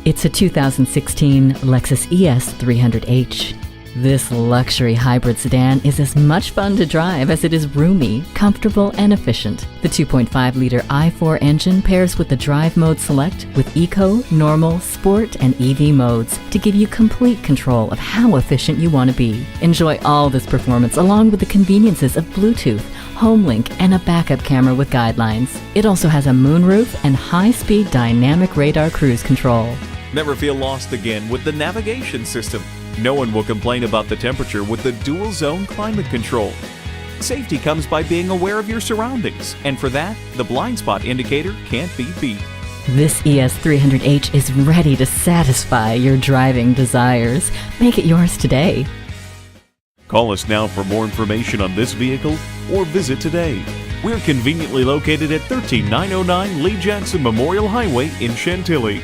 It's a 2016 Lexus ES 300h. This luxury hybrid sedan is as much fun to drive as it is roomy, comfortable, and efficient. The 2.5-liter i4 engine pairs with the Drive Mode Select with Eco, Normal, Sport, and EV modes to give you complete control of how efficient you want to be. Enjoy all this performance along with the conveniences of Bluetooth, HomeLink, and a backup camera with guidelines. It also has a moonroof and high-speed dynamic radar cruise control. Never feel lost again with the navigation system. No one will complain about the temperature with the dual zone climate control. Safety comes by being aware of your surroundings, and for that, the blind spot indicator can't be beat. This ES 300h is ready to satisfy your driving desires. Make it yours today. Call us now for more information on this vehicle or visit today. We're conveniently located at 13909 Lee Jackson Memorial Highway in Chantilly.